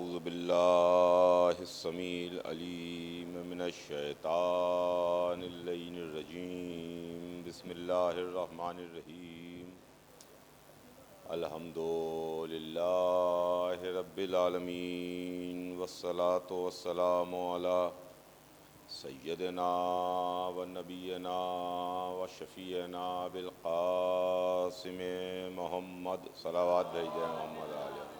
اعوذ باللہ السمیع العلیم من الشیطان اللعین الرجیم بسم اللہ الرحمن الرحیم الحمد للہ رب العالمین والصلاة والسلام علی سیدنا و نبینا و شفیعنا بالقاسم محمد صلوات بھیجیں محمد علیہ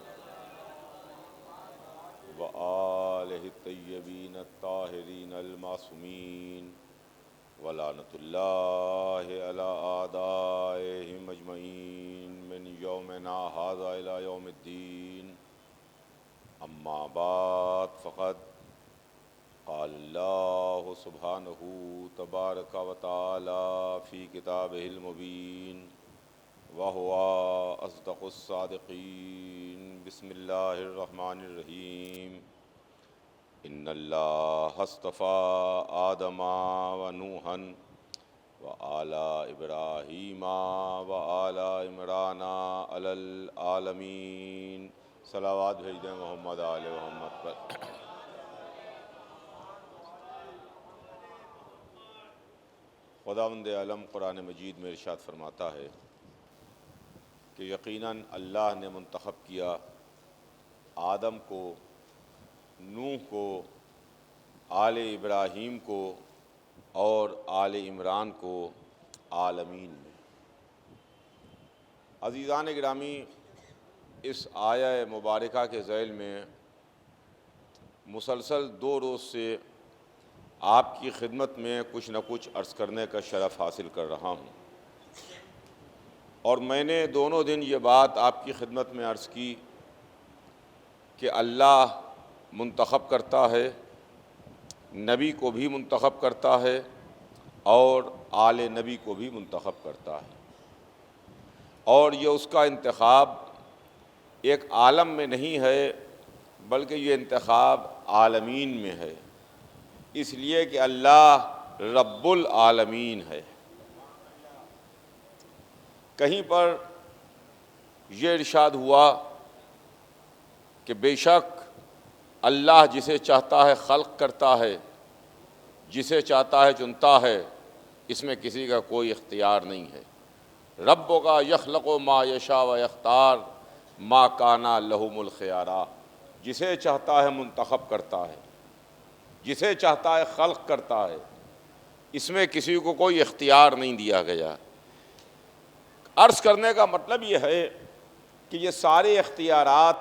وآلہ الطیبین الطاہرین المعصومین ولعنۃ اللہ علی اعدائہم اجمعین من یومنا ھذا الی یوم الدین اما بعد فقد قال اللہ سبحانہ تبارک و تعالی فی کتابہ المبین وَهُوَ أَصْدَقُ الصَّادِقِينَ بسم اللہ الرحمن الرحیم ان اللہ اصطفیٰ آدم ونوحا وآل ابراہیم وآل عمران علی العالمین صلوات بھیج دیں محمد آل محمد پر۔ خداوند عالم قرآن مجید میں ارشاد فرماتا ہے کہ یقیناً اللہ نے منتخب کیا آدم کو، نوح کو، آل ابراہیم کو اور آل عمران کو عالمین میں۔ عزیزان گرامی، اس آیہ مبارکہ کے ذیل میں مسلسل 2 روز سے آپ کی خدمت میں کچھ نہ کچھ عرض کرنے کا شرف حاصل کر رہا ہوں، اور میں نے دونوں دن یہ بات آپ کی خدمت میں عرض کی کہ اللہ منتخب کرتا ہے، نبی کو بھی منتخب کرتا ہے اور آل نبی کو بھی منتخب کرتا ہے، اور یہ اس کا انتخاب ایک عالم میں نہیں ہے بلکہ یہ انتخاب عالمین میں ہے، اس لیے کہ اللہ رب العالمین ہے۔ کہیں پر یہ ارشاد ہوا کہ بے شک اللہ جسے چاہتا ہے خلق کرتا ہے، جسے چاہتا ہے چنتا ہے، اس میں کسی کا کوئی اختیار نہیں ہے۔ ربک یخلق ما یشاء و یختار ما کان لہم الخیارہ، جسے چاہتا ہے منتخب کرتا ہے، جسے چاہتا ہے خلق کرتا ہے، اس میں کسی کو کوئی اختیار نہیں دیا گیا۔ عرض کرنے کا مطلب یہ ہے کہ یہ سارے اختیارات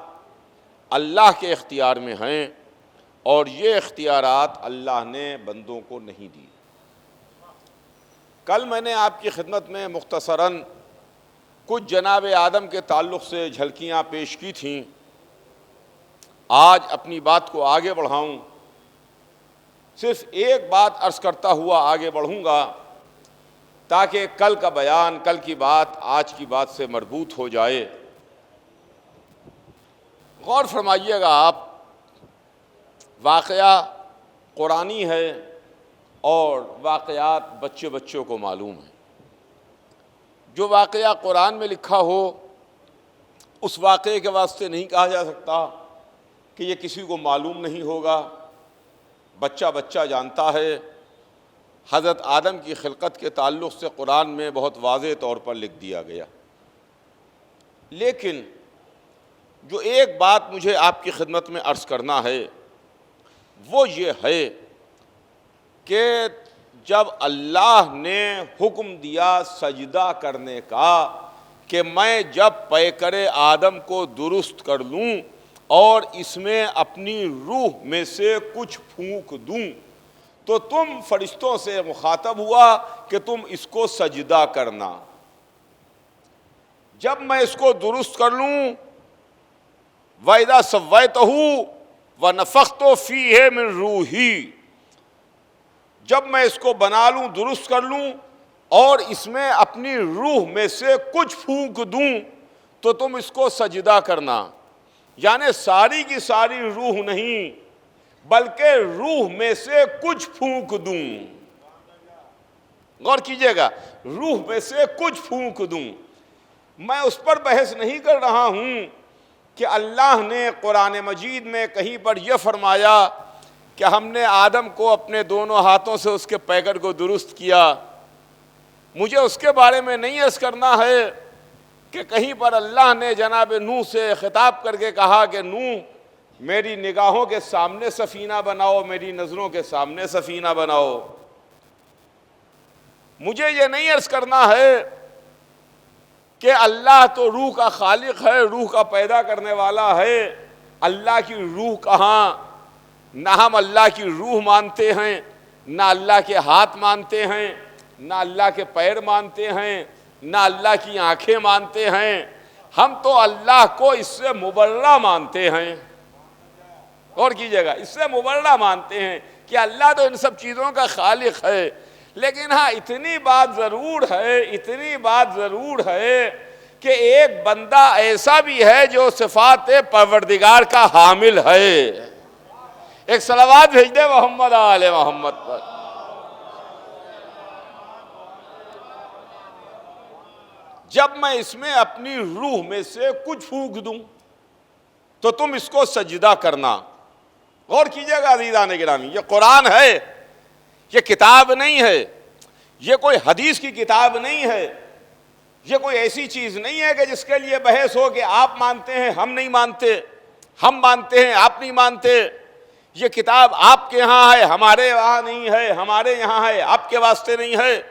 اللہ کے اختیار میں ہیں، اور یہ اختیارات اللہ نے بندوں کو نہیں دی۔ کل میں نے آپ کی خدمت میں مختصراً کچھ جناب آدم کے تعلق سے جھلکیاں پیش کی تھیں، آج اپنی بات کو آگے بڑھاؤں، صرف ایک بات عرض کرتا ہوا آگے بڑھوں گا تاکہ کل کا بیان، کل کی بات آج کی بات سے مربوط ہو جائے۔ غور فرمائیے گا آپ، واقعہ قرآنی ہے اور واقعات بچوں کو معلوم ہیں۔ جو واقعہ قرآن میں لکھا ہو اس واقعے کے واسطے نہیں کہا جا سکتا کہ یہ کسی کو معلوم نہیں ہوگا، بچہ جانتا ہے۔ حضرت آدم کی خلقت کے تعلق سے قرآن میں بہت واضح طور پر لکھ دیا گیا، لیکن جو ایک بات مجھے آپ کی خدمت میں عرض کرنا ہے وہ یہ ہے کہ جب اللہ نے حکم دیا سجدہ کرنے کا کہ میں جب پیکر آدم کو درست کر لوں اور اس میں اپنی روح میں سے کچھ پھونک دوں، تو تم فرشتوں سے مخاطب ہوا کہ تم اس کو سجدہ کرنا۔ جب میں اس کو درست کر لوں، وَإِذَا سَوَّيْتُهُ وَنَفَخْتُ فِيهِ مِن رُوحِي، جب میں اس کو بنا لوں، درست کر لوں اور اس میں اپنی روح میں سے کچھ پھونک دوں تو تم اس کو سجدہ کرنا۔ یعنی ساری کی ساری روح نہیں بلکہ روح میں سے کچھ پھونک دوں۔ غور کیجئے گا، روح میں سے کچھ پھونک دوں۔ میں اس پر بحث نہیں کر رہا ہوں کہ اللہ نے قرآن مجید میں کہیں پر یہ فرمایا کہ ہم نے آدم کو اپنے دونوں ہاتھوں سے اس کے پیکر کو درست کیا. مجھے اس کے بارے میں نہیں عرض کرنا ہے کہ کہیں پر اللہ نے جناب نوح سے خطاب کر کے کہا کہ نوح میری نگاہوں کے سامنے سفینہ بناؤ, میری نظروں کے سامنے سفینہ بناؤ. مجھے یہ نہیں عرض کرنا ہے کہ اللہ تو روح کا خالق ہے, روح کا پیدا کرنے والا ہے. اللہ کی روح کہاں؟ نہ ہم اللہ کی روح مانتے ہیں, نہ اللہ کے ہاتھ مانتے ہیں, نہ اللہ کے پیر مانتے ہیں, نہ اللہ کی آنکھیں مانتے ہیں. ہم تو اللہ کو اس سے مبرہ مانتے ہیں. اور کیجئے گا, اس سے مبرہ مانتے ہیں کہ اللہ تو ان سب چیزوں کا خالق ہے. لیکن ہاں اتنی بات ضرور ہے کہ ایک بندہ ایسا بھی ہے جو صفات پروردگار کا حامل ہے. ایک صلوات بھیج دے محمد آل محمد پر. جب میں اس میں اپنی روح میں سے کچھ پھونک دوں تو تم اس کو سجدہ کرنا. غور کیجئے گا عزیزان گرامی, یہ قرآن ہے, یہ کتاب نہیں ہے, یہ کوئی حدیث کی کتاب نہیں ہے, یہ کوئی ایسی چیز نہیں ہے کہ جس کے لیے بحث ہو کہ آپ مانتے ہیں ہم نہیں مانتے, ہم مانتے ہیں آپ نہیں مانتے. یہ کتاب آپ کے ہاں ہے, ہمارے وہاں نہیں ہے, ہمارے یہاں ہے, آپ کے واسطے نہیں ہے.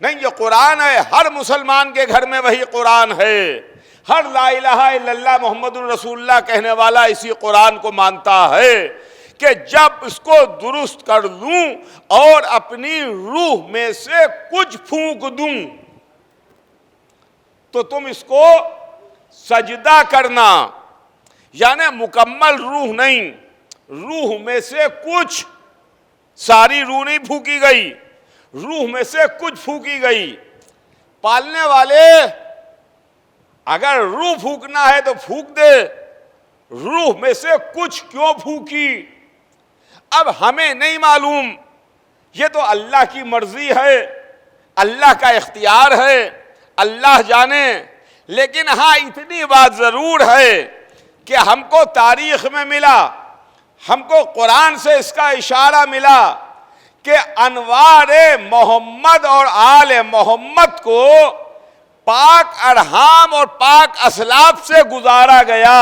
نہیں, یہ قرآن ہے. ہر مسلمان کے گھر میں وہی قرآن ہے. ہر لا الہ الا اللہ محمد الرسول اللہ کہنے والا اسی قرآن کو مانتا ہے کہ جب اس کو درست کر لوں اور اپنی روح میں سے کچھ پھونک دوں تو تم اس کو سجدہ کرنا. یعنی مکمل روح نہیں, روح میں سے کچھ, ساری روح نہیں پھونکی گئی, روح میں سے کچھ پھونکی گئی. پالنے والے اگر روح پھونکنا ہے تو پھونک دے, روح میں سے کچھ کیوں پھونکی؟ اب ہمیں نہیں معلوم, یہ تو اللہ کی مرضی ہے, اللہ کا اختیار ہے, اللہ جانے. لیکن ہاں اتنی بات ضرور ہے کہ ہم کو تاریخ میں ملا, ہم کو قرآن سے اس کا اشارہ ملا کہ انوار محمد اور آل محمد کو پاک ارحام اور پاک اسلاف سے گزارا گیا.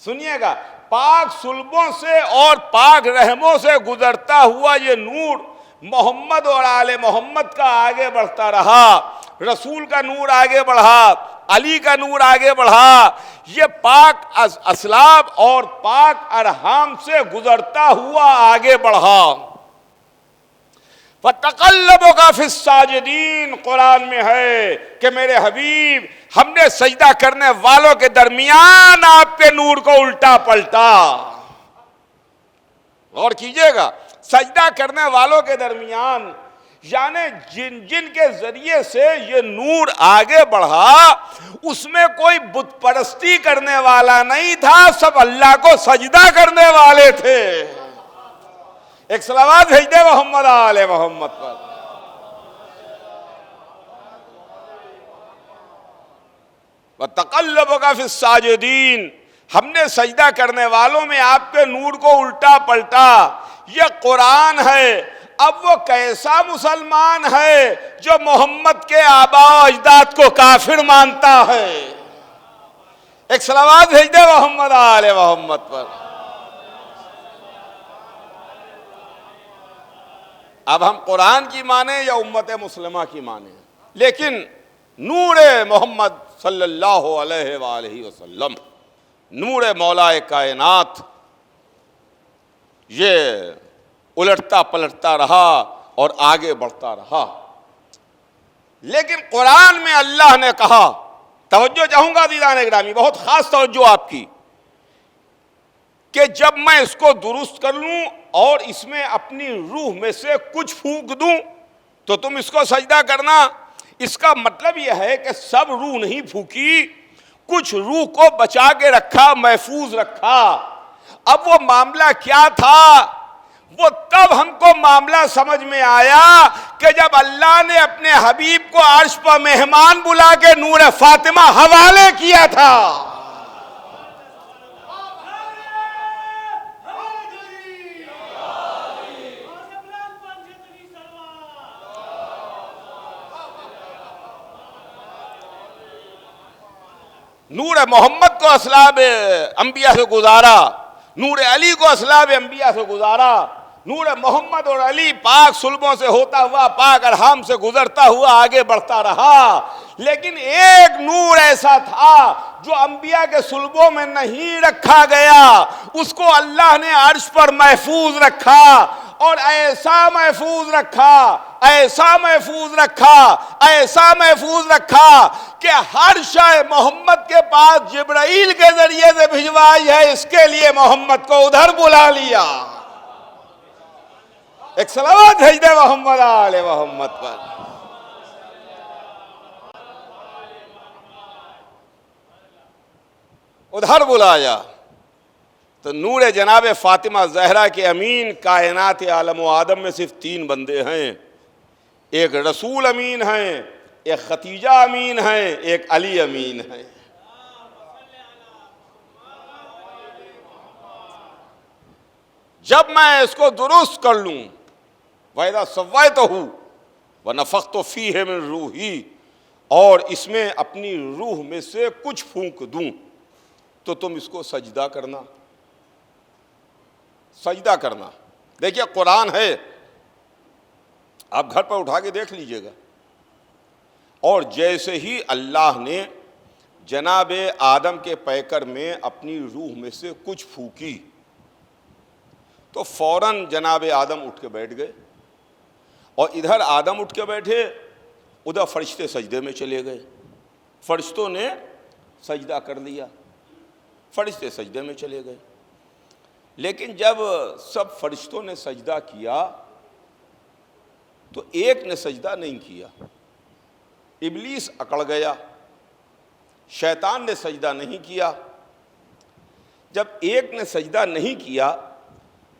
سنیے گا, پاک صلبوں سے اور پاک رحموں سے گزرتا ہوا یہ نور محمد اور آل محمد کا آگے بڑھتا رہا. رسول کا نور آگے بڑھا, علی کا نور آگے بڑھا, یہ پاک اسلاف اور پاک ارحام سے گزرتا ہوا آگے بڑھا. فَتَقَلَّبُكَ فِي السَّاجِدِينَ قرآن میں ہے کہ میرے حبیب ہم نے سجدہ کرنے والوں کے درمیان آپ کے نور کو الٹا پلٹا. غور کیجئے گا, سجدہ کرنے والوں کے درمیان, یعنی جن کے ذریعے سے یہ نور آگے بڑھا اس میں کوئی بت پرستی کرنے والا نہیں تھا, سب اللہ کو سجدہ کرنے والے تھے. ایک صلوات بھیج دے محمد آل محمد پر. وَتَقَلَّبُكَ فِي السَّاجِدِينَ ہم نے سجدہ کرنے والوں میں آپ کے نور کو الٹا پلٹا. یہ قرآن ہے. اب وہ کیسا مسلمان ہے جو محمد کے آباء و اجداد کو کافر مانتا ہے؟ ایک صلوات بھیج دے محمد آل محمد پر. اب ہم قرآن کی مانیں یا امت مسلمہ کی مانیں, لیکن نور محمد صلی اللہ علیہ وآلہ وسلم, نور مولا کائنات, یہ الٹتا پلٹتا رہا اور آگے بڑھتا رہا. لیکن قرآن میں اللہ نے کہا, توجہ چاہوں گا عزیزان گرامی, بہت خاص توجہ آپ کی, کہ جب میں اس کو درست کر لوں اور اس میں اپنی روح میں سے کچھ پھونک دوں تو تم اس کو سجدہ کرنا. اس کا مطلب یہ ہے کہ سب روح نہیں پھونکی, کچھ روح کو بچا کے رکھا, محفوظ رکھا. اب وہ معاملہ کیا تھا؟ وہ تب ہم کو معاملہ سمجھ میں آیا کہ جب اللہ نے اپنے حبیب کو عرش پر مہمان بلا کے نور فاطمہ حوالے کیا تھا. نور محمد کو اسلاب انبیاء سے گزارا، نور علی کو اسلاب انبیاء سے گزارا، نور محمد اور علی پاک صلبوں سے ہوتا ہوا پاک ارحام سے گزرتا ہوا آگے بڑھتا رہا، لیکن ایک نور ایسا تھا جو انبیاء کے صلبوں میں نہیں رکھا گیا، اس کو اللہ نے عرش پر محفوظ رکھا، اور ایسا محفوظ رکھا، ایسا محفوظ رکھا، ایسا محفوظ رکھا کہ ہر شے محمد کے پاس جبرائیل کے ذریعے سے بھجوائی ہے، اس کے لیے محمد کو ادھر بلا لیا۔ ایک صلوات بھیج دے محمد آل محمد پر۔ ادھر بلایا تو نور جناب فاطمہ زہرا کے امین کائنات عالم و آدم میں صرف 3 بندے ہیں، ایک رسول امین ہیں، ایک ختیجہ امین ہیں، ایک علی امین ہیں۔ جب میں اس کو درست کر لوں، وَإِذَا سَوَّيْتُهُ وَنَفَخْتُ فِيهِ مِن رُوحِي، اور اس میں اپنی روح میں سے کچھ پھونک دوں تو تم اس کو سجدہ کرنا، سجدہ کرنا۔ دیکھیے قرآن ہے، آپ گھر پر اٹھا کے دیکھ لیجئے گا، اور جیسے ہی اللہ نے جناب آدم کے پیکر میں اپنی روح میں سے کچھ پھونکی تو فوراً جناب آدم اٹھ کے بیٹھ گئے، اور ادھر آدم اٹھ کے بیٹھے، ادھر فرشتے سجدے میں چلے گئے، فرشتوں نے سجدہ کر لیا، فرشتے سجدے میں چلے گئے۔ لیکن جب سب فرشتوں نے سجدہ کیا تو ایک نے سجدہ نہیں کیا، ابلیس اکڑ گیا، شیطان نے سجدہ نہیں کیا۔ جب ایک نے سجدہ نہیں کیا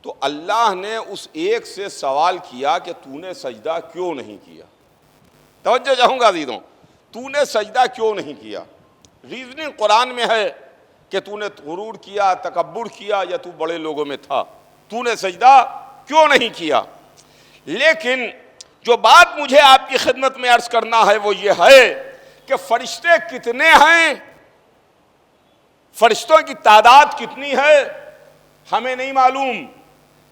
تو اللہ نے اس ایک سے سوال کیا کہ تو نے سجدہ کیوں نہیں کیا؟ توجہ چاہوں گا عزیزوں، تو نے سجدہ کیوں نہیں کیا؟ ریزننگ قرآن میں ہے کہ تو نے غرور کیا، تکبر کیا، یا تو بڑے لوگوں میں تھا، تو نے سجدہ کیوں نہیں کیا؟ لیکن جو بات مجھے آپ کی خدمت میں عرض کرنا ہے وہ یہ ہے کہ فرشتے کتنے ہیں، فرشتوں کی تعداد کتنی ہے ہمیں نہیں معلوم،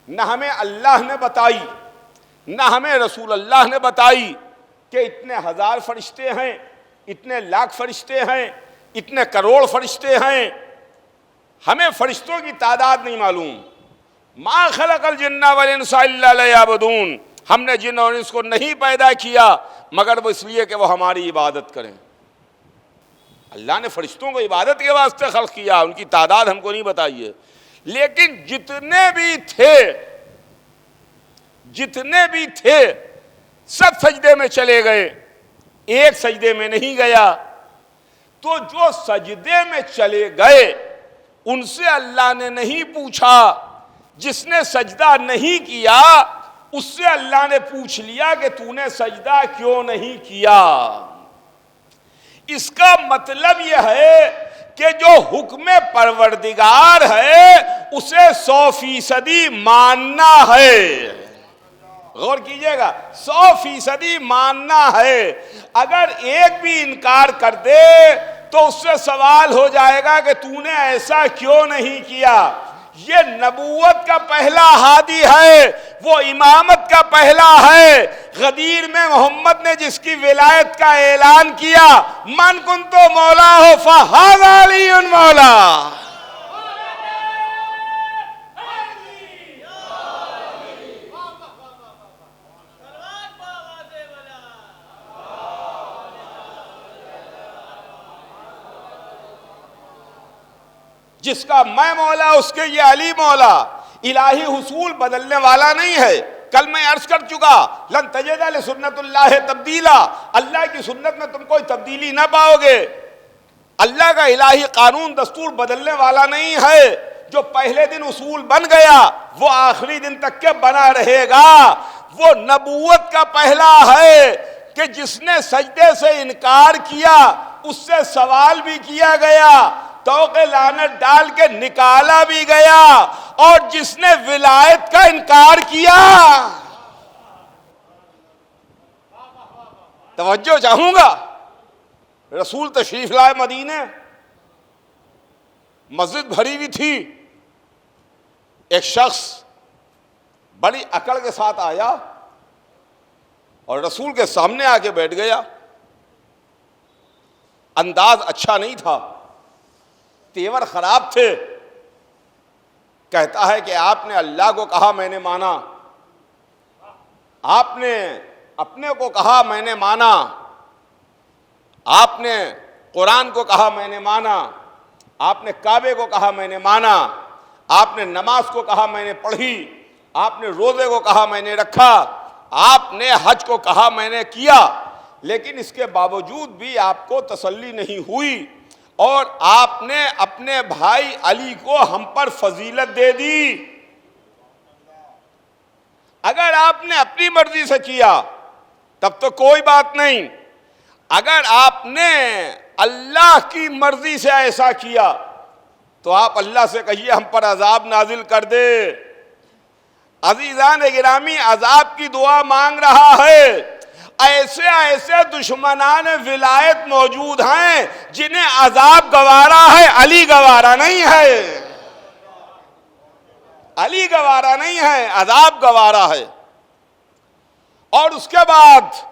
نہ ہمیں اللہ نے بتائی، نہ ہمیں رسول اللہ نے بتائی کہ اتنے ہزار فرشتے ہیں، اتنے لاکھ فرشتے ہیں، اتنے کروڑ فرشتے ہیں، ہمیں فرشتوں کی تعداد نہیں معلوم۔ ما خلق الجن والانس الا لیعبدون، ہم نے جن اور انس کو نہیں پیدا کیا مگر وہ اس لیے کہ وہ ہماری عبادت کریں۔ اللہ نے فرشتوں کو عبادت کے واسطے خلق کیا، ان کی تعداد ہم کو نہیں بتائیے، لیکن جتنے بھی تھے سب سجدے میں چلے گئے، ایک سجدے میں نہیں گیا۔ تو جو سجدے میں چلے گئے ان سے اللہ نے نہیں پوچھا، جس نے سجدہ نہیں کیا اس سے اللہ نے پوچھ لیا کہ تو نے سجدہ کیوں نہیں کیا۔ اس کا مطلب یہ ہے کہ جو حکم پروردگار ہے اسے 100% ماننا ہے۔ غور کیجئے گا، 100% ماننا ہے۔ اگر ایک بھی انکار کر دے تو اس سے سوال ہو جائے گا کہ تو نے ایسا کیوں نہیں کیا۔ یہ نبوت کا پہلا ہادی ہے، وہ امامت کا پہلا ہے۔ غدیر میں محمد نے جس کی ولایت کا اعلان کیا، من کنتو مولا ہو فہذا علی مولا۔ جس کا میں مولا اس کے یہ علی مولا۔ الہی حصول بدلنے والا نہیں ہے۔ کل میں عرض کر چکا، لن تجد لسنت اللہ تبدیلا، اللہ کی سنت میں تم کوئی تبدیلی نہ پاؤ گے۔ اللہ کا الہی قانون دستور بدلنے والا نہیں ہے۔ جو پہلے دن اصول بن گیا وہ آخری دن تک کے بنا رہے گا۔ وہ نبوت کا پہلا ہے کہ جس نے سجدے سے انکار کیا اس سے سوال بھی کیا گیا، توق لعنت ڈال کے نکالا بھی گیا، اور جس نے ولایت کا انکار کیا، توجہ چاہوں گا، رسول تشریف لائے مدینے، مسجد بھری ہوئی تھی، ایک شخص بڑی عقل کے ساتھ آیا اور رسول کے سامنے آ کے بیٹھ گیا. انداز اچھا نہیں تھا، تیور خراب تھے. کہتا ہے کہ آپ نے اللہ کو کہا میں نے مانا، آپ نے اپنے کو کہا میں نے مانا، آپ نے قرآن کو کہا میں نے مانا، آپ نے کعبے کو کہا میں نے مانا، آپ نے نماز کو کہا میں نے پڑھی، آپ نے روزے کو کہا میں نے رکھا، آپ نے حج کو کہا میں نے کیا، لیکن اس کے باوجود بھی آپ کو تسلی نہیں ہوئی اور آپ نے اپنے بھائی علی کو ہم پر فضیلت دے دی. اگر آپ نے اپنی مرضی سے کیا تب تو کوئی بات نہیں، اگر آپ نے اللہ کی مرضی سے ایسا کیا تو آپ اللہ سے کہیے ہم پر عذاب نازل کر دے. عزیزان گرامی، عذاب کی دعا مانگ رہا ہے. ایسے ایسے دشمنان ولایت موجود ہیں جنہیں عذاب گوارا ہے، علی گوارا نہیں ہے. علی گوارا نہیں ہے، عذاب گوارا ہے. اور اس کے بعد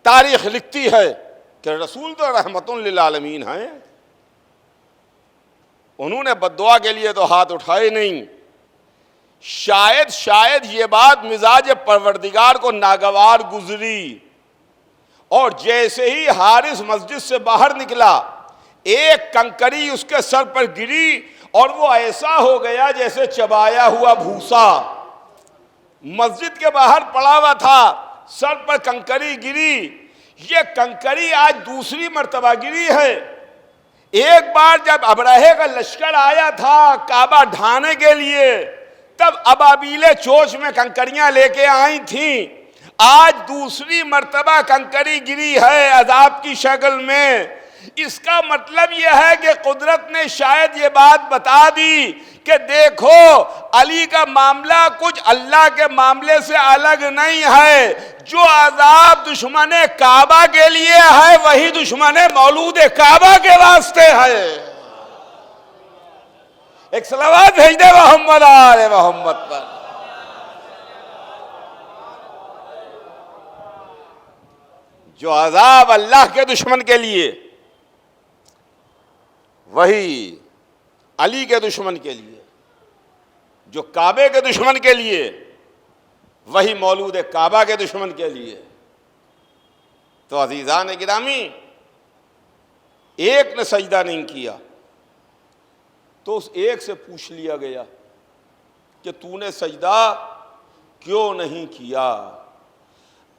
تاریخ لکھتی ہے کہ رسول تو رحمت للعالمین ہیں، انہوں نے بددعا کے لیے تو ہاتھ اٹھائے نہیں. شاید یہ بات مزاج پروردگار کو ناگوار گزری، اور جیسے ہی حارث مسجد سے باہر نکلا ایک کنکری اس کے سر پر گری اور وہ ایسا ہو گیا جیسے چبایا ہوا بھوسا. مسجد کے باہر پڑا ہوا تھا، سر پر کنکری گری. یہ کنکری آج دوسری مرتبہ گری ہے. ایک بار جب ابرہے کا لشکر آیا تھا کعبہ ڈھانے کے لیے تب ابابیل چوچ میں کنکریاں لے کے آئی تھیں. آج دوسری مرتبہ کنکری گری ہے عذاب کی شکل میں. اس کا مطلب یہ ہے کہ قدرت نے شاید یہ بات بتا دی کہ دیکھو علی کا معاملہ کچھ اللہ کے معاملے سے الگ نہیں ہے. جو عذاب دشمن کعبہ کے لیے ہے وہی دشمن مولود کعبہ کے واسطے ہے. ایک صلوات بھیج دے محمد آل محمد پر. جو عذاب اللہ کے دشمن کے لیے وہی علی کے دشمن کے لیے، جو کعبے کے دشمن کے لیے وہی مولود کعبہ کے دشمن کے لیے. تو عزیزان گرامی، ایک نے سجدہ نہیں کیا تو اس ایک سے پوچھ لیا گیا کہ تو نے سجدہ کیوں نہیں کیا.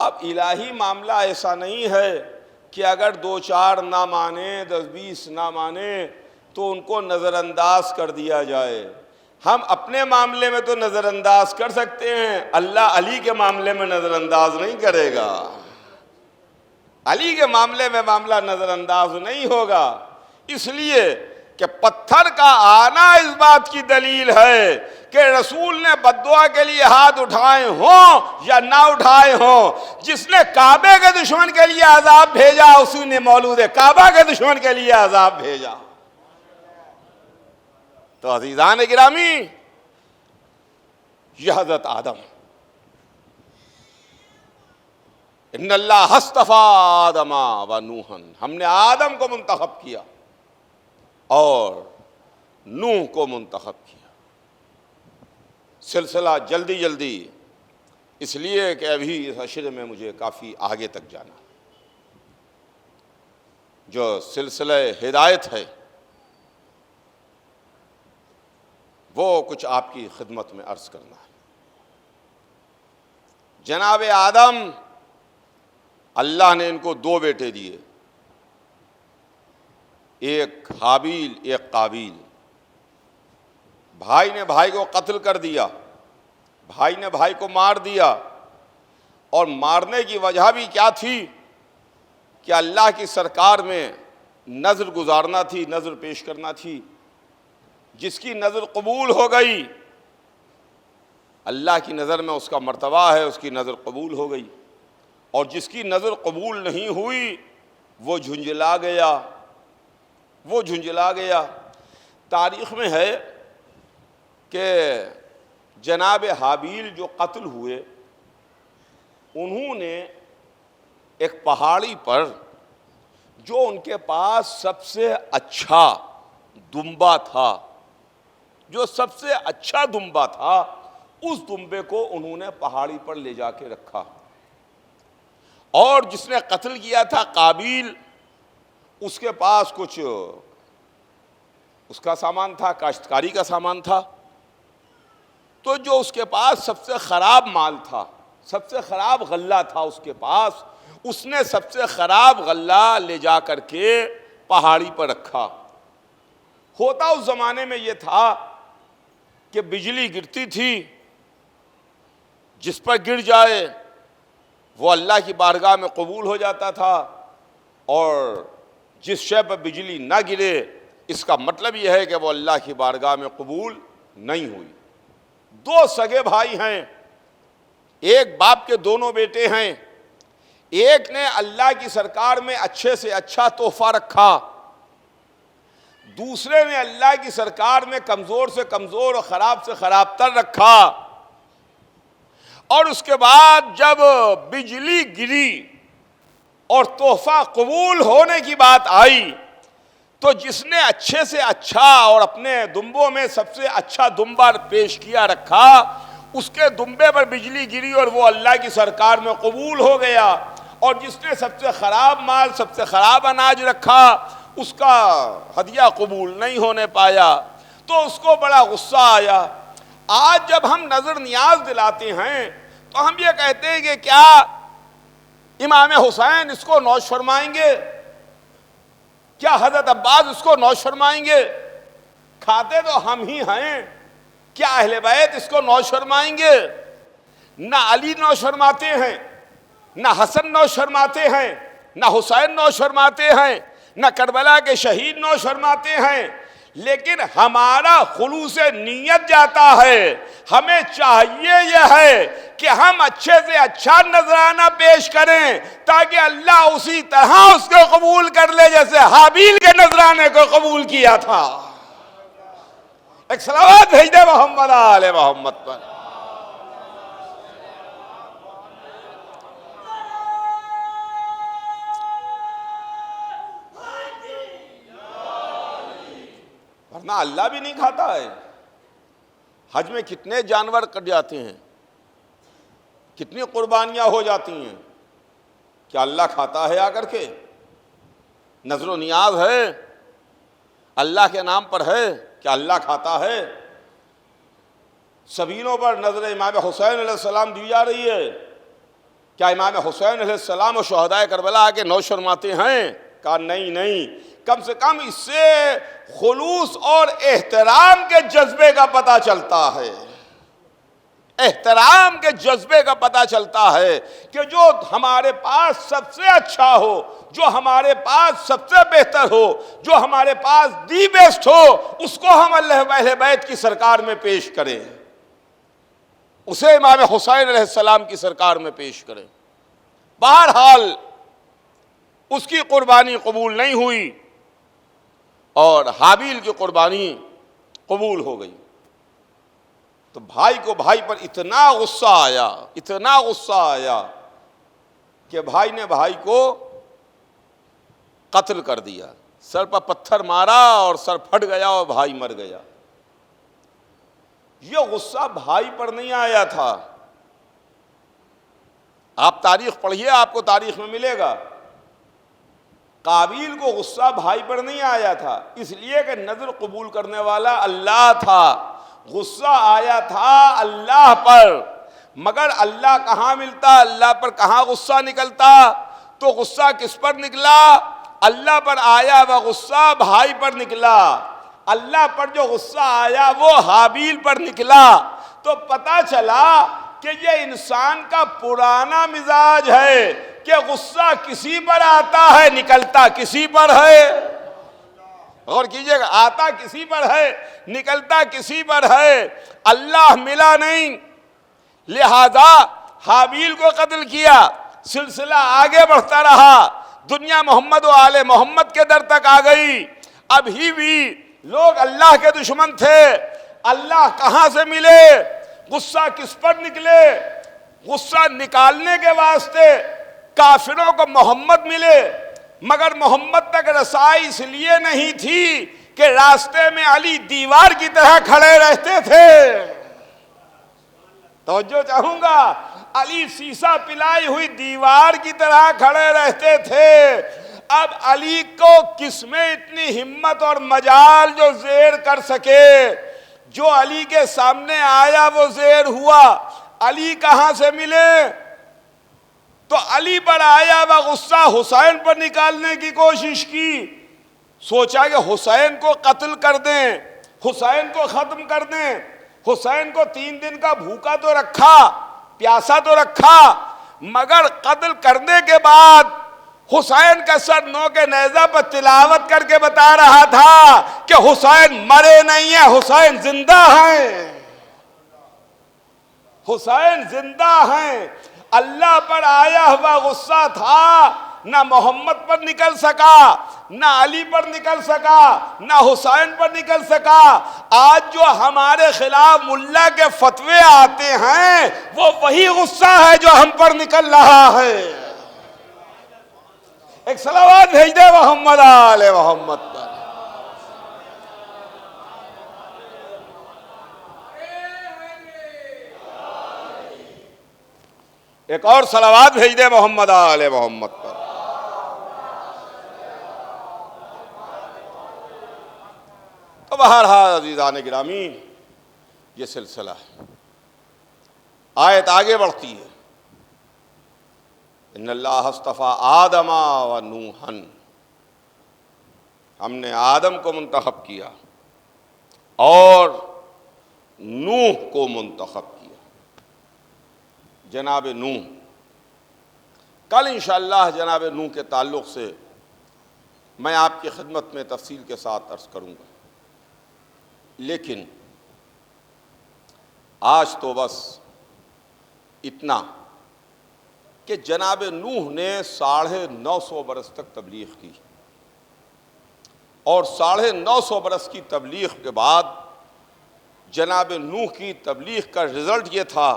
اب الہی معاملہ ایسا نہیں ہے کہ اگر 2-4 نہ مانے 10-20 نہ مانے تو ان کو نظر انداز کر دیا جائے. ہم اپنے معاملے میں تو نظر انداز کر سکتے ہیں، اللہ علی کے معاملے میں نظر انداز نہیں کرے گا. علی کے معاملے میں معاملہ نظر انداز نہیں ہوگا. اس لیے کہ پتھر کا آنا اس بات کی دلیل ہے کہ رسول نے بددعا کے لیے ہاتھ اٹھائے ہوں یا نہ اٹھائے ہوں، جس نے کعبے کے دشمن کے لیے عذاب بھیجا اسی نے مولود کعبہ کے دشمن کے لیے عذاب بھیجا. تو عزیزان گرامی، یہ حضرت آدم، ان اللہ اصطفیٰ آدم و نوحا، ہم نے آدم کو منتخب کیا اور نوح کو منتخب کیا. سلسلہ جلدی اس لیے کہ ابھی اس عشرے میں مجھے کافی آگے تک جانا. جو سلسلہ ہدایت ہے وہ کچھ آپ کی خدمت میں عرض کرنا ہے. جناب آدم، اللہ نے ان کو 2 بیٹے دیے، ایک حابیل ایک قابیل. بھائی نے بھائی کو قتل کر دیا، بھائی نے بھائی کو مار دیا، اور مارنے کی وجہ بھی کیا تھی کہ اللہ کی سرکار میں نذر گزارنا تھی، نذر پیش کرنا تھی. جس کی نذر قبول ہو گئی اللہ کی نظر میں اس کا مرتبہ ہے، اس کی نذر قبول ہو گئی. اور جس کی نذر قبول نہیں ہوئی وہ جھنجلا گیا، وہ جھنجلا گیا. تاریخ میں ہے کہ جناب حابیل جو قتل ہوئے، انہوں نے ایک پہاڑی پر جو ان کے پاس سب سے اچھا دمبا تھا، جو سب سے اچھا دمبا تھا، اس دمبے کو انہوں نے پہاڑی پر لے جا کے رکھا، اور جس نے قتل کیا تھا قابیل، اس کے پاس کچھ اس کا سامان تھا، کاشتکاری کا سامان تھا، تو جو اس کے پاس سب سے خراب مال تھا، سب سے خراب غلہ تھا اس کے پاس، اس نے سب سے خراب غلہ لے جا کر کے پہاڑی پر رکھا۔ ہوتا اس زمانے میں یہ تھا کہ بجلی گرتی تھی، جس پر گر جائے وہ اللہ کی بارگاہ میں قبول ہو جاتا تھا، اور جس شے پر بجلی نہ گرے اس کا مطلب یہ ہے کہ وہ اللہ کی بارگاہ میں قبول نہیں ہوئی۔ دو سگے بھائی ہیں، ایک باپ کے دونوں بیٹے ہیں، ایک نے اللہ کی سرکار میں اچھے سے اچھا تحفہ رکھا، دوسرے نے اللہ کی سرکار میں کمزور سے کمزور اور خراب سے خراب تر رکھا، اور اس کے بعد جب بجلی گری اور تحفہ قبول ہونے کی بات آئی تو جس نے اچھے سے اچھا اور اپنے دمبوں میں سب سے اچھا دمبا پیش کیا رکھا، اس کے دمبے پر بجلی گری اور وہ اللہ کی سرکار میں قبول ہو گیا، اور جس نے سب سے خراب مال، سب سے خراب اناج رکھا، اس کا ہدیہ قبول نہیں ہونے پایا، تو اس کو بڑا غصہ آیا۔ آج جب ہم نظر نیاز دلاتے ہیں تو ہم یہ کہتے ہیں کہ کیا امام حسین اس کو نوش فرمائیں گے؟ کیا حضرت عباس اس کو نوش فرمائیں گے؟ کھاتے تو ہم ہی ہیں، کیا اہل بیت اس کو نوش فرمائیں گے؟ نہ علی نوش فرماتے ہیں، نہ حسن نوش فرماتے ہیں، نہ حسین نوش فرماتے ہیں، نہ کربلا کے شہید نوش فرماتے ہیں، لیکن ہمارا خلوص نیت جاتا ہے۔ ہمیں چاہیے یہ ہے کہ ہم اچھے سے اچھا نذرانہ پیش کریں تاکہ اللہ اسی طرح اس کو قبول کر لے جیسے حابیل کے نذرانے کو قبول کیا تھا۔ ایک صلوات بھیج دے محمد آل محمد پر۔ ورنہ اللہ بھی نہیں کھاتا ہے۔ حج میں کتنے جانور کٹ جاتے ہیں، کتنی قربانیاں ہو جاتی ہیں، کیا اللہ کھاتا ہے آ کر کے؟ نظر و نیاز ہے اللہ کے نام پر ہے، کیا اللہ کھاتا ہے؟ سبیلوں پر نظر امام حسین علیہ السلام دی جا رہی ہے، کیا امام حسین علیہ السلام اور شہداء کربلا آ کے نوش فرماتے ہیں؟ کہا نہیں، کم سے کم اس سے خلوص اور احترام کے جذبے کا پتہ چلتا ہے، احترام کے جذبے کا پتہ چلتا ہے کہ جو ہمارے پاس سب سے اچھا ہو، جو ہمارے پاس سب سے بہتر ہو، جو ہمارے پاس دی بیسٹ ہو، اس کو ہم اللہ اہل بیت کی سرکار میں پیش کریں، اسے امام حسین علیہ السلام کی سرکار میں پیش کریں۔ بہرحال اس کی قربانی قبول نہیں ہوئی اور حابیل کی قربانی قبول ہو گئی، تو بھائی کو بھائی پر اتنا غصہ آیا کہ بھائی نے بھائی کو قتل کر دیا، سر پر پتھر مارا اور سر پھٹ گیا اور بھائی مر گیا۔ یہ غصہ بھائی پر نہیں آیا تھا، آپ تاریخ پڑھیے، آپ کو تاریخ میں ملے گا، قابیل کو غصہ بھائی پر نہیں آیا تھا، اس لیے کہ نذر قبول کرنے والا اللہ تھا، غصہ آیا تھا اللہ پر، مگر اللہ کہاں ملتا، اللہ پر کہاں غصہ نکلتا؟ تو غصہ کس پر نکلا؟ اللہ پر آیا، وہ غصہ بھائی پر نکلا۔ اللہ پر جو غصہ آیا وہ حابیل پر نکلا، تو پتہ چلا کہ یہ انسان کا پرانا مزاج ہے کہ غصہ کسی پر آتا ہے نکلتا کسی پر ہے۔ غور کیجئے گا، آتا کسی پر ہے نکلتا کسی پر ہے۔ اللہ ملا نہیں، لہذا حابیل کو قتل کیا، سلسلہ آگے بڑھتا رہا، دنیا محمد و آل محمد کے در تک آ گئی۔ ابھی بھی لوگ اللہ کے دشمن تھے، اللہ کہاں سے ملے؟ غصہ کس پر نکلے؟ غصہ نکالنے کے واسطے کافروں کو محمد ملے، مگر محمد تک رسائی اس لیے نہیں تھی کہ راستے میں علی دیوار کی طرح کھڑے رہتے تھے۔ توجہ چاہوں گا، علی سیسا پلائی ہوئی دیوار کی طرح کھڑے رہتے تھے۔ اب علی کو کس میں اتنی ہمت اور مجال جو زیر کر سکے؟ جو علی کے سامنے آیا وہ زیر ہوا۔ علی کہاں سے ملے؟ تو علی پر آیا وہ غصہ حسین پر نکالنے کی کوشش کی، سوچا کہ حسین کو قتل کر دیں، حسین کو ختم کر دیں۔ حسین کو 3 دن کا بھوکا تو رکھا، پیاسا تو رکھا، مگر قتل کرنے کے بعد حسین کا سر نو کے نیزہ پر تلاوت کر کے بتا رہا تھا کہ حسین مرے نہیں ہیں، حسین زندہ ہیں، حسین زندہ ہیں۔ اللہ پر آیا ہوا غصہ تھا، نہ محمد پر نکل سکا، نہ علی پر نکل سکا، نہ حسین پر نکل سکا۔ آج جو ہمارے خلاف ملا کے فتوے آتے ہیں وہ وہی غصہ ہے جو ہم پر نکل رہا ہے۔ ایک صلوات بھیج دے محمد آل محمد پر۔ ایک اور صلوات بھیج دے محمد آل محمد پر۔ تو بہرحال عزیزان گرامی، یہ سلسلہ ہے۔ آیت آگے بڑھتی ہے، ان اللہ اصطفیٰ آدم و نوحا، ہم نے آدم کو منتخب کیا اور نوح کو منتخب کیا۔ جناب نوح، کل انشاءاللہ جناب نوح کے تعلق سے میں آپ کی خدمت میں تفصیل کے ساتھ عرض کروں گا، لیکن آج تو بس اتنا کہ جناب نوح نے 950 برس تک تبلیغ کی، اور 950 برس کی تبلیغ کے بعد جناب نوح کی تبلیغ کا رزلٹ یہ تھا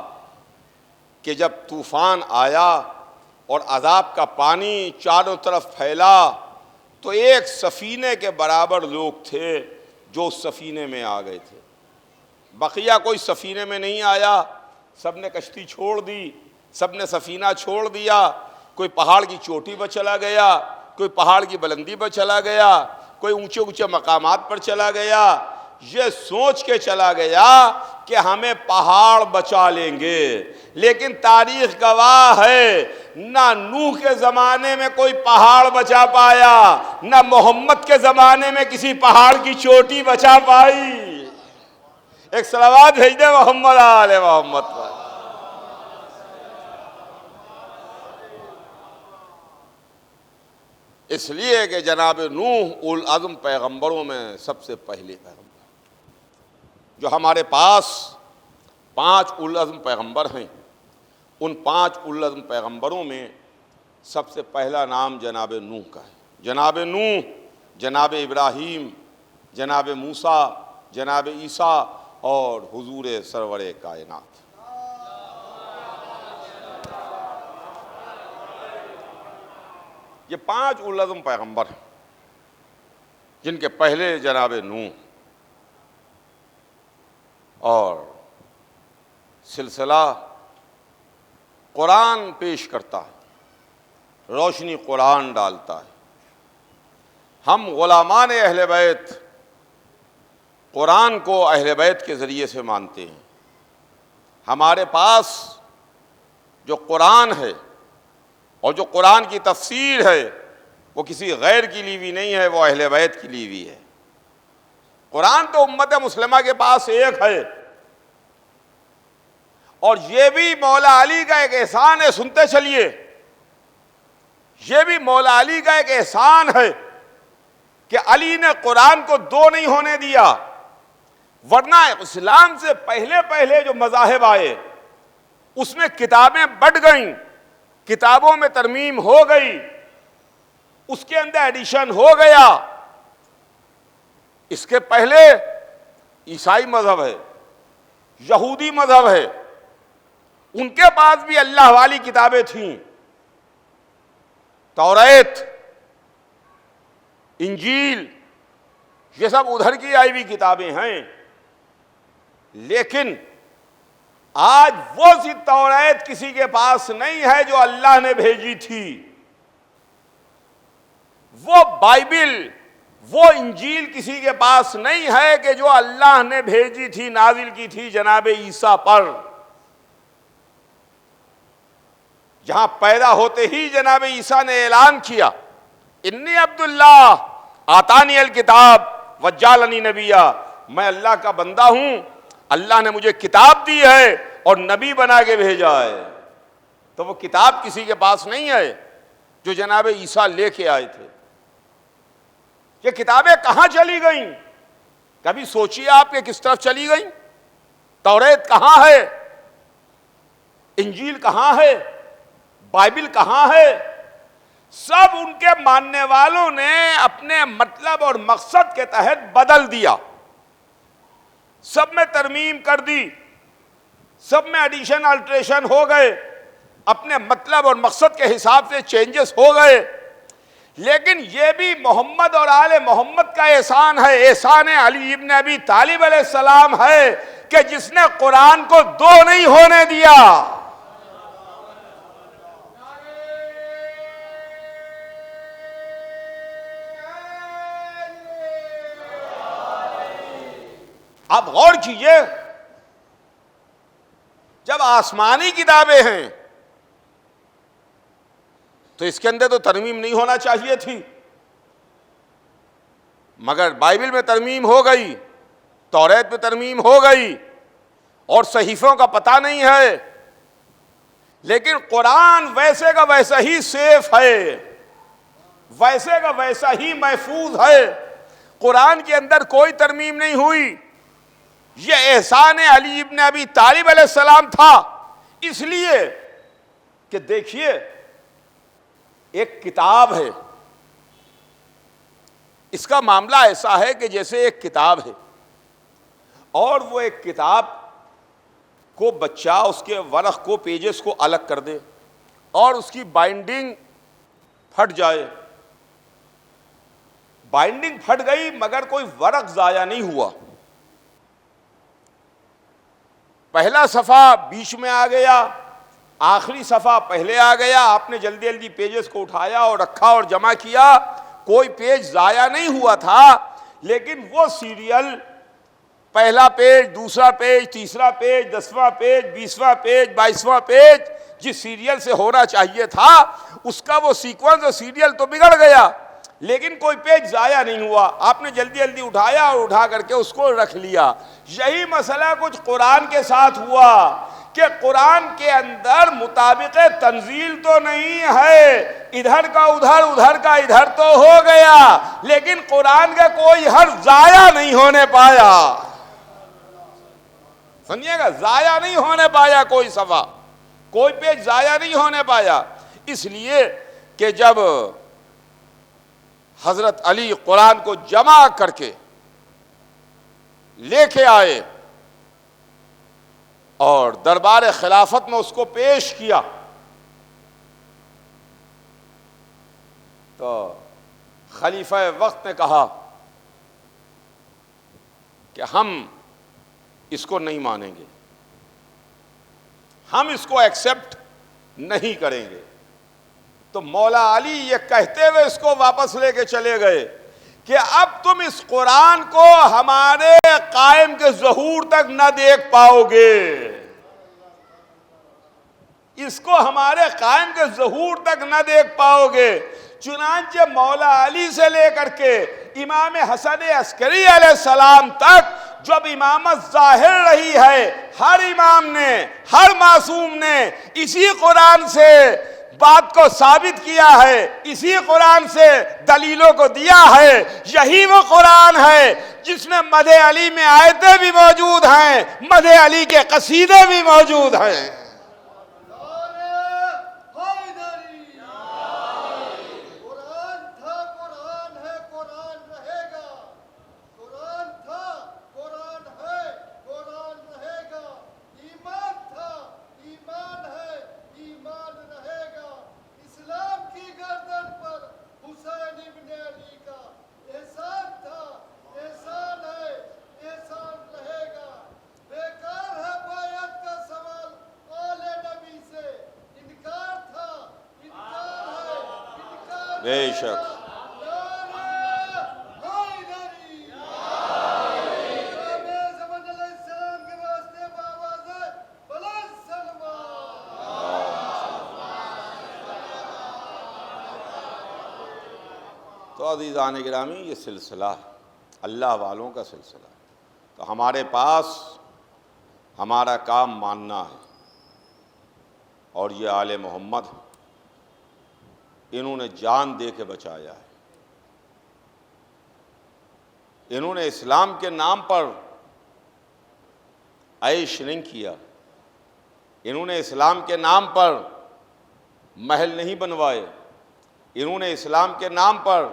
کہ جب طوفان آیا اور عذاب کا پانی چاروں طرف پھیلا تو ایک سفینے کے برابر لوگ تھے جو اس سفینے میں آ گئے تھے، بقیہ کوئی سفینے میں نہیں آیا، سب نے کشتی چھوڑ دی، سب نے سفینہ چھوڑ دیا، کوئی پہاڑ کی چوٹی پر چلا گیا، کوئی پہاڑ کی بلندی پر چلا گیا، کوئی اونچے اونچے مقامات پر چلا گیا، یہ سوچ کے چلا گیا کہ ہمیں پہاڑ بچا لیں گے۔ لیکن تاریخ گواہ ہے نہ نوح کے زمانے میں کوئی پہاڑ بچا پایا، نہ محمد کے زمانے میں کسی پہاڑ کی چوٹی بچا پائی۔ ایک صلوات بھیج دے محمد آل محمد پر۔ اس لیے کہ جناب نوح اول العزم پیغمبروں میں سب سے پہلے پیغمبر، جو ہمارے پاس 5 اول العزم پیغمبر ہیں، ان 5 اول العزم پیغمبروں میں سب سے پہلا نام جناب نوح کا ہے۔ جناب نوح، جناب ابراہیم، جناب موسیٰ، جناب عیسیٰ اور حضور سرور کائنات۔ یہ 5 اول العزم پیغمبر ہیں جن کے پہلے جناب نوح، اور سلسلہ قرآن پیش کرتا ہے، روشنی قرآن ڈالتا ہے۔ ہم غلامان اہل بیت قرآن کو اہل بیت کے ذریعے سے مانتے ہیں۔ ہمارے پاس جو قرآن ہے اور جو قرآن کی تفسیر ہے وہ کسی غیر کی لی ہوئی نہیں ہے، وہ اہل بیت کی لی ہوئی ہے۔ قرآن تو امت مسلمہ کے پاس ایک ہے، اور یہ بھی مولا علی کا ایک احسان ہے، سنتے چلیے، یہ بھی مولا علی کا ایک احسان ہے کہ علی نے قرآن کو 2 نہیں ہونے دیا، ورنہ اسلام سے پہلے جو مذاہب آئے اس میں کتابیں بڑھ گئیں، کتابوں میں ترمیم ہو گئی، اس کے اندر ایڈیشن ہو گیا، اس کے پہلے عیسائی مذہب ہے، یہودی مذہب ہے، ان کے پاس بھی اللہ والی کتابیں تھیں، توریت، انجیل، یہ سب ادھر کی آئی ہوئی کتابیں ہیں، لیکن آج وہ سی توریت کسی کے پاس نہیں ہے جو اللہ نے بھیجی تھی، وہ بائبل، وہ انجیل کسی کے پاس نہیں ہے کہ جو اللہ نے بھیجی تھی، نازل کی تھی جناب عیسیٰ پر۔ جہاں پیدا ہوتے ہی جناب عیسیٰ نے اعلان کیا، انی عبداللہ آتانی الکتاب وجعلنی نبیا، میں اللہ کا بندہ ہوں، اللہ نے مجھے کتاب دی ہے اور نبی بنا کے بھیجا ہے۔ تو وہ کتاب کسی کے پاس نہیں ہے جو جناب عیسیٰ لے کے آئے تھے۔ یہ کتابیں کہاں چلی گئیں؟ کبھی سوچیے آپ کہ کس طرف چلی گئیں؟ توریت کہاں ہے؟ انجیل کہاں ہے؟ بائبل کہاں ہے؟ سب ان کے ماننے والوں نے اپنے مطلب اور مقصد کے تحت بدل دیا، سب میں ترمیم کر دی، سب میں ایڈیشن الٹریشن ہو گئے، اپنے مطلب اور مقصد کے حساب سے چینجز ہو گئے۔ لیکن یہ بھی محمد اور آل محمد کا احسان ہے، احسان علی ابن ابی طالب علیہ السلام ہے کہ جس نے قرآن کو دو نہیں ہونے دیا۔ اب غور کیجئے، جب آسمانی کتابیں ہیں تو اس کے اندر تو ترمیم نہیں ہونا چاہیے تھی، مگر بائبل میں ترمیم ہو گئی، توریت میں ترمیم ہو گئی، اور صحیفوں کا پتہ نہیں ہے، لیکن قرآن ویسے کا ویسا ہی سیف ہے، ویسے کا ویسا ہی محفوظ ہے، قرآن کے اندر کوئی ترمیم نہیں ہوئی۔ یہ احسان علی ابن ابی طالب علیہ السلام تھا، اس لیے کہ دیکھیے ایک کتاب ہے، اس کا معاملہ ایسا ہے کہ جیسے ایک کتاب ہے اور وہ ایک کتاب کو بچہ اس کے ورق کو، پیجز کو الگ کر دے اور اس کی بائنڈنگ پھٹ جائے، بائنڈنگ پھٹ گئی مگر کوئی ورق ضائع نہیں ہوا، پہلا صفحہ بیچ میں آ گیا، آخری صفحہ پہلے آ گیا، آپ نے جلدی جلدی پیجز کو اٹھایا اور رکھا اور جمع کیا، کوئی پیج ضائع نہیں ہوا تھا، لیکن وہ سیریل پہلا پیج، دوسرا پیج، تیسرا پیج، 10واں پیج، 20واں پیج، 22واں پیج جس سیریل سے ہونا چاہیے تھا اس کا وہ سیکوینس اور سیریل تو بگڑ گیا، لیکن کوئی پیج ضائع نہیں ہوا، آپ نے جلدی جلدی اٹھایا اور اٹھا کر کے اس کو رکھ لیا۔ یہی مسئلہ کچھ قرآن کے ساتھ ہوا کہ قرآن کے اندر مطابق تنزیل تو نہیں ہے، ادھر کا ادھر، ادھر کا ادھر تو ہو گیا، لیکن قرآن کا کوئی حرف ضائع نہیں ہونے پایا، سمجھیے گا، ضائع نہیں ہونے پایا، کوئی صفحہ، کوئی پیج ضائع نہیں ہونے پایا، اس لیے کہ جب حضرت علی قرآن کو جمع کر کے لے کے آئے اور دربار خلافت میں اس کو پیش کیا تو خلیفہ وقت نے کہا کہ ہم اس کو نہیں مانیں گے، ہم اس کو ایکسپٹ نہیں کریں گے۔ تو مولا علی یہ کہتے ہوئے اس کو واپس لے کے چلے گئے کہ اب تم اس قرآن کو ہمارے قائم کے ظہور تک نہ دیکھ پاؤ گے، اس کو ہمارے قائم کے ظہور تک نہ دیکھ پاؤ گے۔ چنانچہ مولا علی سے لے کر کے امام حسن عسکری علیہ السلام تک جب امامت ظاہر رہی ہے، ہر امام نے، ہر معصوم نے اسی قرآن سے بات کو ثابت کیا ہے، اسی قرآن سے دلیلوں کو دیا ہے، یہی وہ قرآن ہے جس میں مدح علی میں آیتیں بھی موجود ہیں، مدح علی کے قصیدے بھی موجود ہیں۔ بے شک تو عزیزان گرامی، یہ سلسلہ اللہ والوں کا سلسلہ ہے۔ تو ہمارے پاس ہمارا کام ماننا ہے، اور یہ آل محمد انہوں نے جان دے کے بچایا ہے۔ انہوں نے اسلام کے نام پر عیش نہیں کیا، انہوں نے اسلام کے نام پر محل نہیں بنوائے، انہوں نے اسلام کے نام پر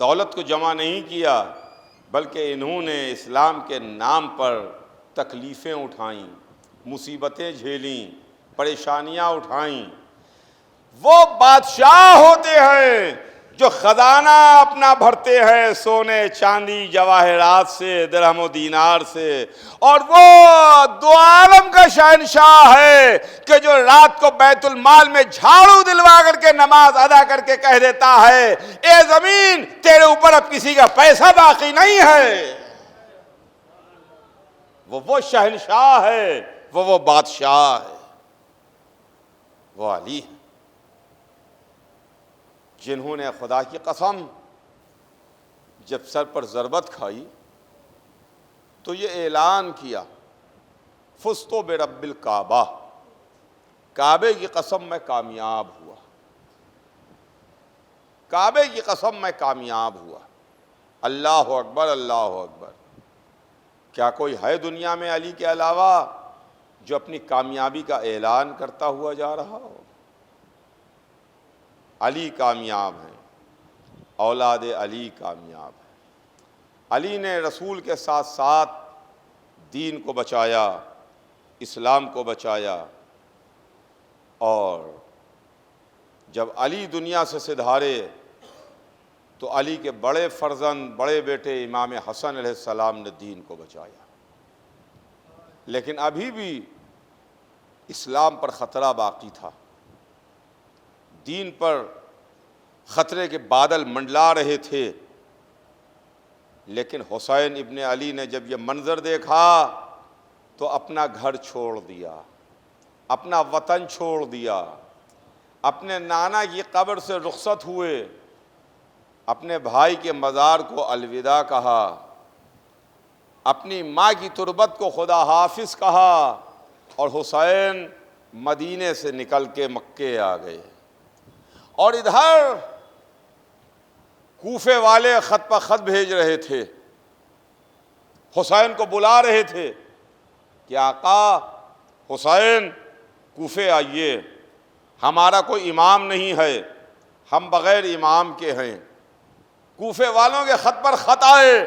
دولت کو جمع نہیں کیا، بلکہ انہوں نے اسلام کے نام پر تکلیفیں اٹھائیں، مصیبتیں جھیلیں، پریشانیاں اٹھائیں۔ وہ بادشاہ ہوتے ہیں جو خزانہ اپنا بھرتے ہیں سونے چاندی جواہرات سے، درہم و دینار سے، اور وہ دو عالم کا شہنشاہ ہے کہ جو رات کو بیت المال میں جھاڑو دلوا کر کے نماز ادا کر کے کہہ دیتا ہے، اے زمین تیرے اوپر اب کسی کا پیسہ باقی نہیں ہے۔ وہ شہنشاہ ہے، وہ بادشاہ ہے، وہ علی ہے، جنہوں نے خدا کی قسم جب سر پر ضربت کھائی تو یہ اعلان کیا، فزت برب الکعبہ، کعبے کی قسم میں کامیاب ہوا، کعبے کی قسم میں کامیاب ہوا۔ اللہ اکبر، اللہ اکبر۔ کیا کوئی ہے دنیا میں علی کے علاوہ جو اپنی کامیابی کا اعلان کرتا ہوا جا رہا ہو؟ علی کامیاب ہیں، اولاد علی کامیاب ہیں۔ علی نے رسول کے ساتھ ساتھ دین کو بچایا، اسلام کو بچایا، اور جب علی دنیا سے سدھارے تو علی کے بڑے فرزند، بڑے بیٹے امام حسن علیہ السلام نے دین کو بچایا۔ لیکن ابھی بھی اسلام پر خطرہ باقی تھا، دین پر خطرے کے بادل منڈلا رہے تھے۔ لیکن حسین ابن علی نے جب یہ منظر دیکھا تو اپنا گھر چھوڑ دیا، اپنا وطن چھوڑ دیا، اپنے نانا کی قبر سے رخصت ہوئے، اپنے بھائی کے مزار کو الوداع کہا، اپنی ماں کی تربت کو خدا حافظ کہا، اور حسین مدینے سے نکل کے مکے آ گئے۔ اور ادھر کوفے والے خط پر خط بھیج رہے تھے، حسین کو بلا رہے تھے کہ آقا حسین کوفے آئیے، ہمارا کوئی امام نہیں ہے، ہم بغیر امام کے ہیں۔ کوفے والوں کے خط پر خط آئے،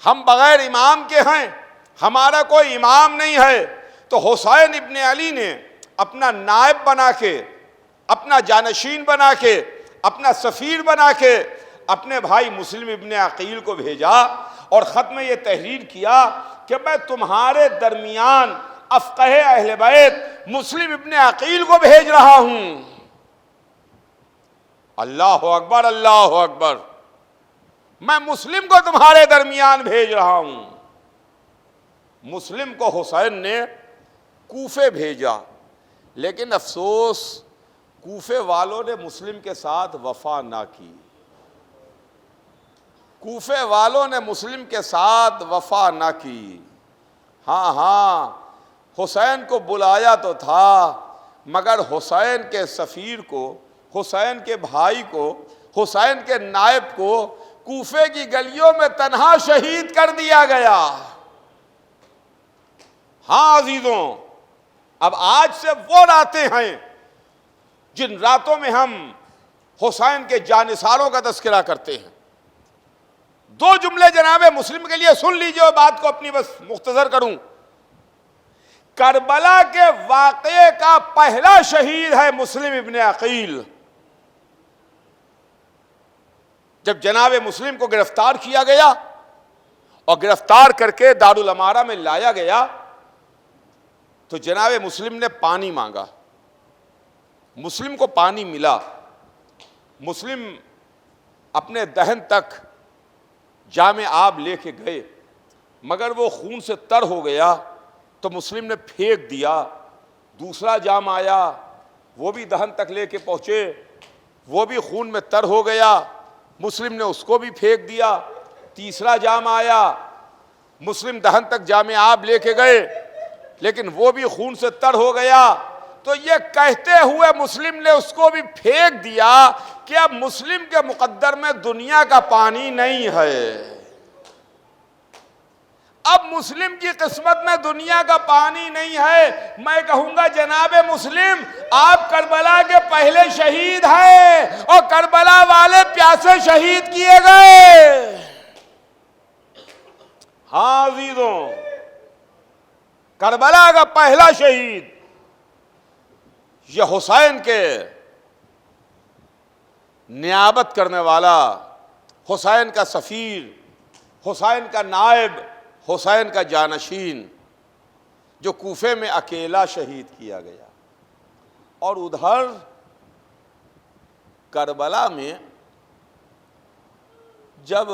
ہم بغیر امام کے ہیں، ہمارا کوئی امام نہیں ہے۔ تو حسین ابن علی نے اپنا نائب بنا کے، اپنا جانشین بنا کے، اپنا سفیر بنا کے اپنے بھائی مسلم ابن عقیل کو بھیجا، اور خط میں یہ تحریر کیا کہ میں تمہارے درمیان افقہ اہل بیت مسلم ابن عقیل کو بھیج رہا ہوں۔ اللہ اکبر، اللہ اکبر۔ میں مسلم کو تمہارے درمیان بھیج رہا ہوں۔ مسلم کو حسین نے کوفے بھیجا، لیکن افسوس کوفے والوں نے مسلم کے ساتھ وفا نہ کی، کوفے والوں نے مسلم کے ساتھ وفا نہ کی۔ ہاں حسین کو بلایا تو تھا، مگر حسین کے سفیر کو، حسین کے بھائی کو، حسین کے نائب کو کوفے کی گلیوں میں تنہا شہید کر دیا گیا۔ ہاں عزیزوں، اب آج سے وہ راتیں ہیں جن راتوں میں ہم حسین کے جانثاروں کا تذکرہ کرتے ہیں۔ دو جملے جناب مسلم کے لیے سن لیجئے، بات کو اپنی بس مختصر کروں۔ کربلا کے واقعے کا پہلا شہید ہے مسلم ابن عقیل۔ جب جناب مسلم کو گرفتار کیا گیا اور گرفتار کر کے دارالامارہ میں لایا گیا تو جناب مسلم نے پانی مانگا، مسلم کو پانی ملا۔ مسلم اپنے دہن تک جام آب لے کے گئے، مگر وہ خون سے تر ہو گیا تو مسلم نے پھینک دیا۔ دوسرا جام آیا، وہ بھی دہن تک لے کے پہنچے، وہ بھی خون میں تر ہو گیا، مسلم نے اس کو بھی پھینک دیا۔ تیسرا جام آیا، مسلم دہن تک جام آب لے کے گئے لیکن وہ بھی خون سے تر ہو گیا، تو یہ کہتے ہوئے مسلم نے اس کو بھی پھینک دیا کہ اب مسلم کے مقدر میں دنیا کا پانی نہیں ہے، اب مسلم کی قسمت میں دنیا کا پانی نہیں ہے۔ میں کہوں گا جناب مسلم، آپ کربلا کے پہلے شہید ہیں اور کربلا والے پیاسے شہید کیے گئے۔ ہاں عزیزوں، کربلا کا پہلا شہید یہ حسین کے نیابت کرنے والا، حسین کا سفیر، حسین کا نائب، حسین کا جانشین، جو کوفے میں اکیلا شہید کیا گیا۔ اور ادھر کربلا میں جب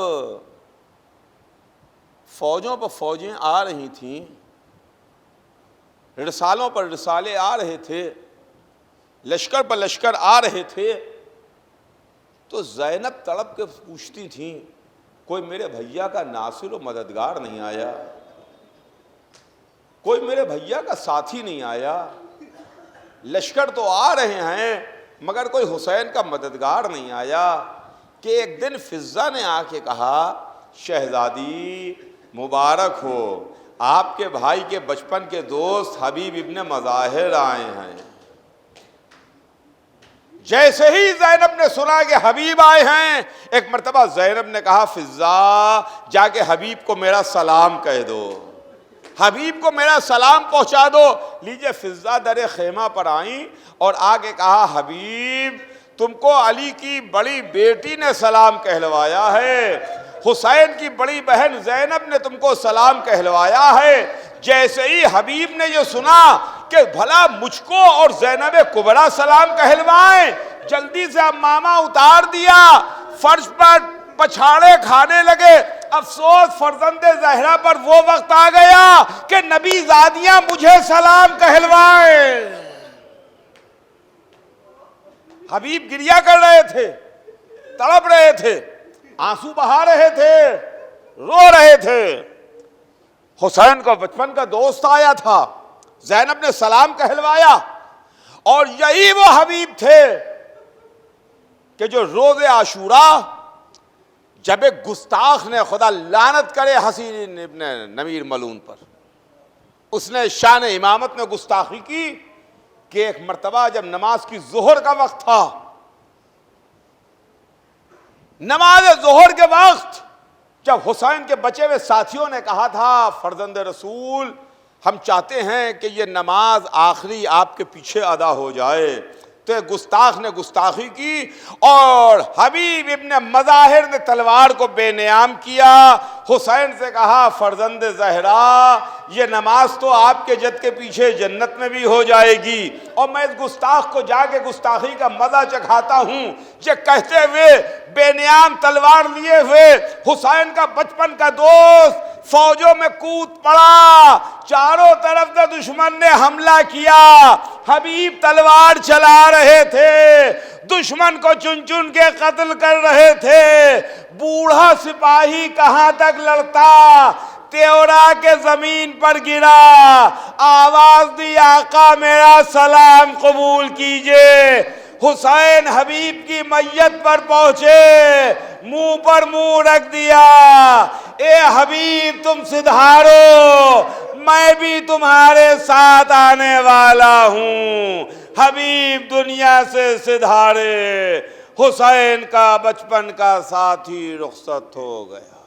فوجوں پر فوجیں آ رہی تھیں، رسالوں پر رسالے آ رہے تھے، لشکر پر لشکر آ رہے تھے، تو زینب تڑپ کے پوچھتی تھیں کوئی میرے بھیا کا ناصر و مددگار نہیں آیا، کوئی میرے بھیا کا ساتھی نہیں آیا، لشکر تو آ رہے ہیں مگر کوئی حسین کا مددگار نہیں آیا۔ کہ ایک دن فضہ نے آ کے کہا شہزادی مبارک ہو، آپ کے بھائی کے بچپن کے دوست حبیب ابن مظاہر آئے ہیں۔ جیسے ہی زینب نے سنا کہ حبیب آئے ہیں، ایک مرتبہ زینب نے کہا فضہ جا کے حبیب کو میرا سلام کہہ دو، حبیب کو میرا سلام پہنچا دو۔ لیجئے فضہ در خیمہ پر آئیں اور آگے کہا حبیب تم کو علی کی بڑی بیٹی نے سلام کہلوایا ہے، حسین کی بڑی بہن زینب نے تم کو سلام کہلوایا ہے۔ جیسے ہی حبیب نے یہ سنا کہ بھلا مجھ کو اور زینب کبریٰ سلام کہلوائیں، جلدی سے امامہ اتار دیا، فرش پر پچھاڑے کھانے لگے۔ افسوس فرزند زہرا پر وہ وقت آ گیا کہ نبی زادیاں مجھے سلام کہلوائیں۔ حبیب گریہ کر رہے تھے، تڑپ رہے تھے، آنسو بہا رہے تھے، رو رہے تھے۔ حسین کا بچپن کا دوست آیا تھا، زینب نے سلام کہلوایا، اور یہی وہ حبیب تھے کہ جو روز عاشوراء جب ایک گستاخ نے، خدا لعنت کرے حسین ابن نمیر ملعون پر، اس نے شان امامت میں گستاخی کی کہ ایک مرتبہ جب نماز کی ظہر کا وقت تھا، نماز ظہر کے وقت جب حسین کے بچے ہوئے ساتھیوں نے کہا تھا فرزند رسول ہم چاہتے ہیں کہ یہ نماز آخری آپ کے پیچھے ادا ہو جائے، تو ایک گستاخ نے گستاخی کی اور حبیب ابن مظاہر نے تلوار کو بے نیام کیا۔ حسین سے کہا فرزند زہرا یہ نماز تو آپ کے جد کے پیچھے جنت میں بھی ہو جائے گی، اور میں اس گستاخ کو جا کے گستاخی کا مزہ چکھاتا ہوں۔ یہ کہتے ہوئے بے نیام تلوار لیے ہوئے حسین کا بچپن کا دوست فوجوں میں کود پڑا، چاروں طرف سے دشمن نے حملہ کیا، حبیب تلوار چلا رہے تھے، دشمن کو چن چن کے قتل کر رہے تھے۔ بوڑھا سپاہی کہاں تک لڑتا، تیورا کے زمین پر گرا، آواز دی آقا میرا سلام قبول کیجئے۔ حسین حبیب کی میت پر پہنچے، منہ پر منہ رکھ دیا، اے حبیب تم سدھارو، میں بھی تمہارے ساتھ آنے والا ہوں۔ حبیب دنیا سے سدھارے، حسین کا بچپن کا ساتھی رخصت ہو گیا۔